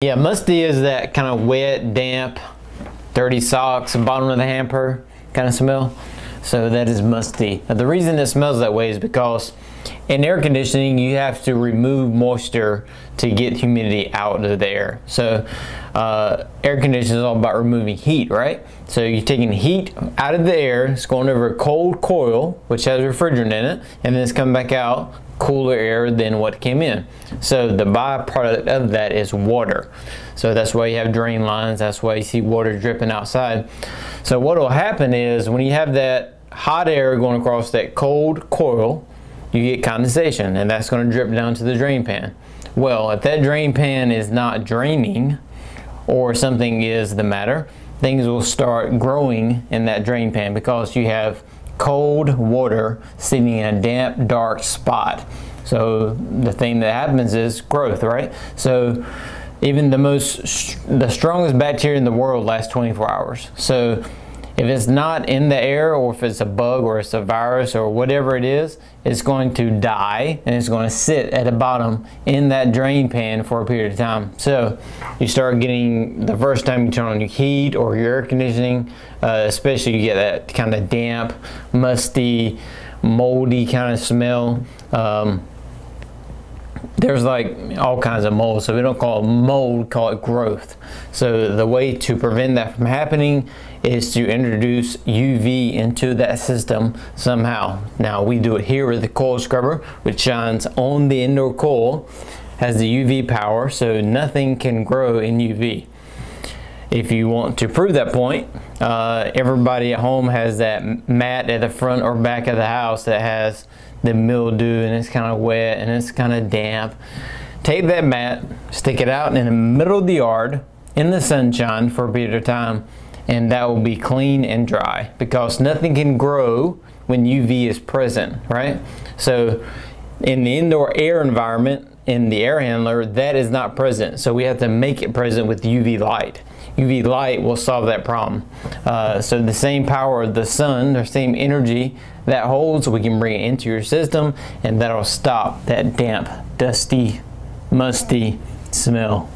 Yeah, musty is that kind of wet, damp, dirty socks, bottom of the hamper kind of smell. So that is musty. Now, the reason it smells that way is because in air conditioning, you have to remove moisture to get humidity out of the air. So air conditioning is all about removing heat, right? So you're taking heat out of the air, it's going over a cold coil, which has refrigerant in it, and then it's coming back out cooler air than what came in. So the byproduct of that is water. So that's why you have drain lines, that's why you see water dripping outside. So what will happen is when you have that hot air going across that cold coil, you get condensation, and that's going to drip down to the drain pan. Well, if that drain pan is not draining, or something is the matter, things will start growing in that drain pan because you have cold water sitting in a damp, dark spot. So the thing that happens is growth, right? So even the strongest bacteria in the world lasts 24 hours. So if it's not in the air, or if it's a bug or it's a virus or whatever it is, it's going to die and it's going to sit at the bottom in that drain pan for a period of time. So you start getting, the first time you turn on your heat or your air conditioning, especially you get that kind of damp, musty, moldy kind of smell. There's like all kinds of mold, so we don't call it mold, call it growth. So the way to prevent that from happening is to introduce UV into that system somehow. Now we do it here with the coil scrubber, which shines on the indoor coil, has the UV power, so nothing can grow in UV. If you want to prove that point, everybody at home has that mat at the front or back of the house that has the mildew and it's kind of wet and it's kind of damp. Take that mat, stick it out in the middle of the yard in the sunshine for a period of time, and that will be clean and dry, because nothing can grow when UV is present, right? So in the indoor air environment, in the air handler, that is not present, so we have to make it present with UV light. UV light will solve that problem. So the same power of the sun, the same energy that holds, we can bring it into your system, and that'll stop that damp, dusty, musty smell.